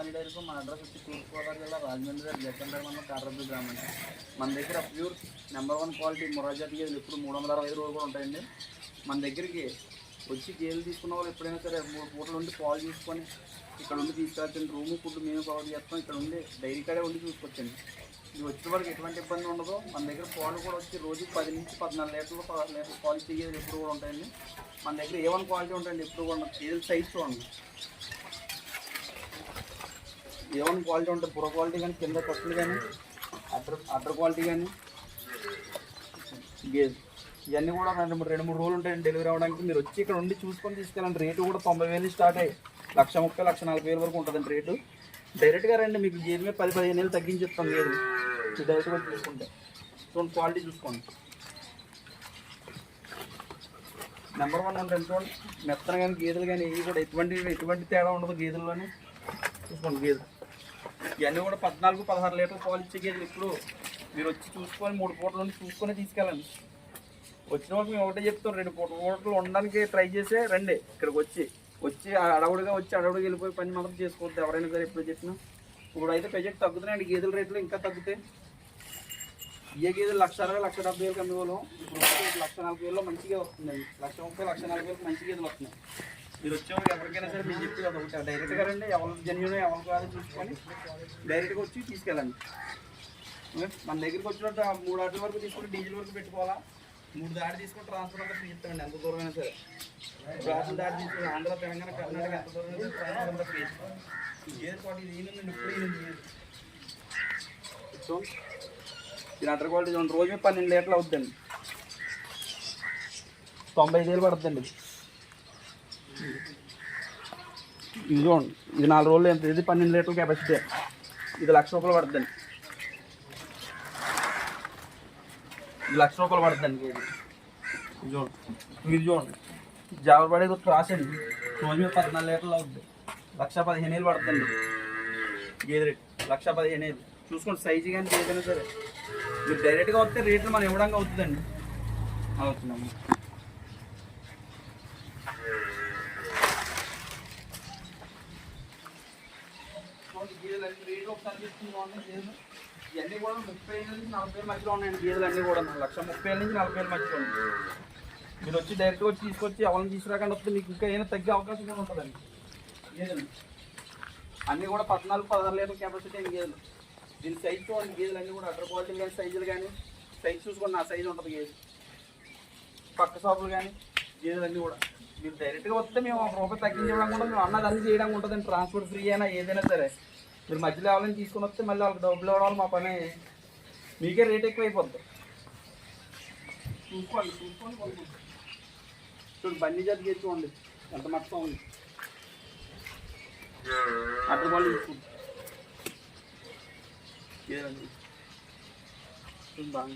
Money డైరీకి మన address వచ్చి తూర్పుగోదావరి జిల్లా రాజమండ్రి గారు జగన్పేట మండలం కాటరపల్లి గ్రామం. మన దగ్గర ప్యూర్ నెంబర్ 1 క్వాలిటీ మొరాజాతి గేదెలు ఇప్పుడు 365 రోజులు కూడా ఉంటాయండి. మన దగ్గరికి వచ్చి గేదెలు తీసుకున్న వాళ్ళు ఎప్పుడైనా సరే 3 పూటలు ఉండి పాలు చూసుకొని ఇక్కడ ఉండి తీసుకెళ్ళండి. రూము ఫుడ్ మేము ప్రొవైడ్ చేస్తాం. ఇక్కడ ఉండి డైరీ కాడే ఉండి చూసుకొచ్చండి. ఇది వచ్చిన వాళ్ళకి ఎటువంటి ఇబ్బంది ఉండదు. మన దగ్గర పాలు కూడా వచ్చి రోజు 10 నుంచి 14 లీటర్లు పాలు ఇచ్చే గేదెలు ఎప్పుడు కూడా ఉంటాయండి. మన దగ్గర A1 క్వాలిటీ ఉంటాయండి. ఎప్పుడు కూడా గేదెల సైజ్ చూడండి. A1 క్వాలిటీ ఉంటుంది. పుర క్వాలిటీ కానీ కింద కట్టులు కానీ అడ్డర్ క్వాలిటీ కానీ గేదె ఇవన్నీ కూడా 2-3 రోజులు ఉంటాయండి డెలివరీ అవ్వడానికి. మీరు వచ్చి ఇక్కడ ఉండి చూసుకొని తీసుకెళ్ళండి. రేటు కూడా 90,000 స్టార్ట్ అయ్యి 1,30,000, 1,40,000 వరకు ఉంటుందండి రేటు. డైరెక్ట్గా రండి, మీకు గేదె మీద 10-15 వేలు తగ్గించేస్తాను గేదెలు డైరెక్ట్గా చూసుకుంటే. చూడండి క్వాలిటీ చూసుకోండి. నెంబర్ 1 ఉంటుంది చూడండి. మెత్తన కానీ గేదెలు కానీ ఇవి కూడా ఎటువంటి తేడా ఉండదు గేదెల్లోనే. చూసుకోండి గేదెలు ఇవన్నీ కూడా 14-16 లీటర్లు పాలు ఇచ్చే గేదెలు. ఇప్పుడు మీరు వచ్చి చూసుకొని 3 పూటల నుండి చూసుకొని తీసుకెళ్ళండి. వచ్చిన వాళ్ళకి మేము ఒకటే చెప్తాం, 2 పూటలు ఉండడానికి ట్రై చేసే రండి. ఇక్కడికి వచ్చి అడవుడిగా వెళ్ళిపోయి పని మాత్రం చేసుకోవద్దు ఎవరైనా సరే. ఎప్పుడు చెప్పినా ఇప్పుడు అయితే ప్రజెక్ట్ తగ్గుతున్నాయండి గేదెల రేట్లు, ఇంకా తగ్గుతాయి. ఏ గేదెలు 1,60,000, 1,70,000 అమ్మేవాళ్ళం. ఇప్పుడు 1,40,000 మంచిగా వస్తుందండి. 1,30,000, 1,40,000 మంచి గేదెలు వస్తున్నాయి. మీరు వచ్చేవాళ్ళు ఎవరికైనా సరే మీరు చెప్పి అది ఒకటి డైరెక్ట్గా రండి. ఎవరు జెన్యూన్ ఎవరు కాదు చూసుకొని డైరెక్ట్గా వచ్చి తీసుకెళ్ళండి. మన దగ్గరికి వచ్చినట్టు 3 ఆటల వరకు తీసుకుంటే డీజిల్ వరకు పెట్టుకోవాలా. 3 దాడి తీసుకుంటే ట్రాన్స్ఫర్ అంతా ఫ్రీ ఇస్తామండి. ఎంత దూరమైనా సరే రాష్ట్రం దాడి తీసుకుని ఆంధ్ర, తెలంగాణ, కర్ణాటక ఎంత దూరం అయితే ట్రాన్స్ఫర్ అంతా ఫ్రీ ఇస్తాం. గేదె పాటు ఇది ఈయనండి. ఇప్పుడు ఇది అడ్డర్ క్వాలిటీ చూడండి. రోజు 12 లీటర్లు అవుతుందండి. 95,000 పడుతుందండి. ఇది చూడండి. ఇది 4 రోజులు ఎంత, ఇది 12 లీటర్ల కెపాసిటీ. ఇది ₹1,00,000 పడుతుందండి. ఇది ₹1,00,000 పడుతుందండి. ఇది చూడండి. ఇది చూడండి జాబర్పడేది క్రాస్ అండి. రోజు మీద 14 లీటర్లు అవుతుంది. 1,15,000 పడుతుందండి గేదె రేట్. 1,15,000 చూసుకోండి. సైజు కానీ ఏదైనా సరే మీరు డైరెక్ట్గా వస్తే రేట్లు మనం ఇవ్వడానికి అవుతుందండి. అవుతుందమ్మా. గేదెలు అన్ని రేట్లు ఒకసారి చెప్తున్నాం. గేదెలు ఇవన్నీ కూడా 30,000 నుంచి 40,000 మధ్యలో ఉన్నాయండి. గేదెలు అన్నీ కూడా 1,30,000 నుంచి 40,000 మధ్యలో ఉంది. మీరు వచ్చి డైరెక్ట్గా వచ్చి తీసుకొచ్చి ఎవరిని తీసుకురాకుండా వస్తే మీకు ఇంకా ఏమైనా తగ్గే అవకాశం కూడా ఉంటుందండి. గేదెలు అన్నీ కూడా 14-16 లీటర్ల కెపాసిటీ అండి గేదెలు. దీని సైజు చూడండి. గేదెలు అన్నీ కూడా అడ్డర్ క్వాలిటీలు కానీ సైజులు కానీ సైజు చూసుకోండి. నా సైజు ఉంటుంది గేదె. పక్క షాపులు కానీ గేదెలు అన్నీ కూడా మీరు డైరెక్ట్గా వస్తే మేము ₹1 తగ్గించడానికి కూడా మేము అన్నది అన్నీ చేయడానికి ఉంటుందండి. ట్రాన్స్పోర్ట్ ఫ్రీ అయినా ఏదైనా సరే మీరు మధ్యలో ఎవరైనా తీసుకొని వస్తే మళ్ళీ వాళ్ళకి డబ్బులు ఇవ్వడం మా పని. మీకే రేట్ ఎక్కువ అయిపోద్ది. చూసుకోండి కొనుక్కోండి. చూడండి బన్నీ జాతి గేదె చూడండి ఎంత మొత్తం ఉంది. అడ్డర్ క్వాలిటీ చూసుకోండి. ఏదండి బాగా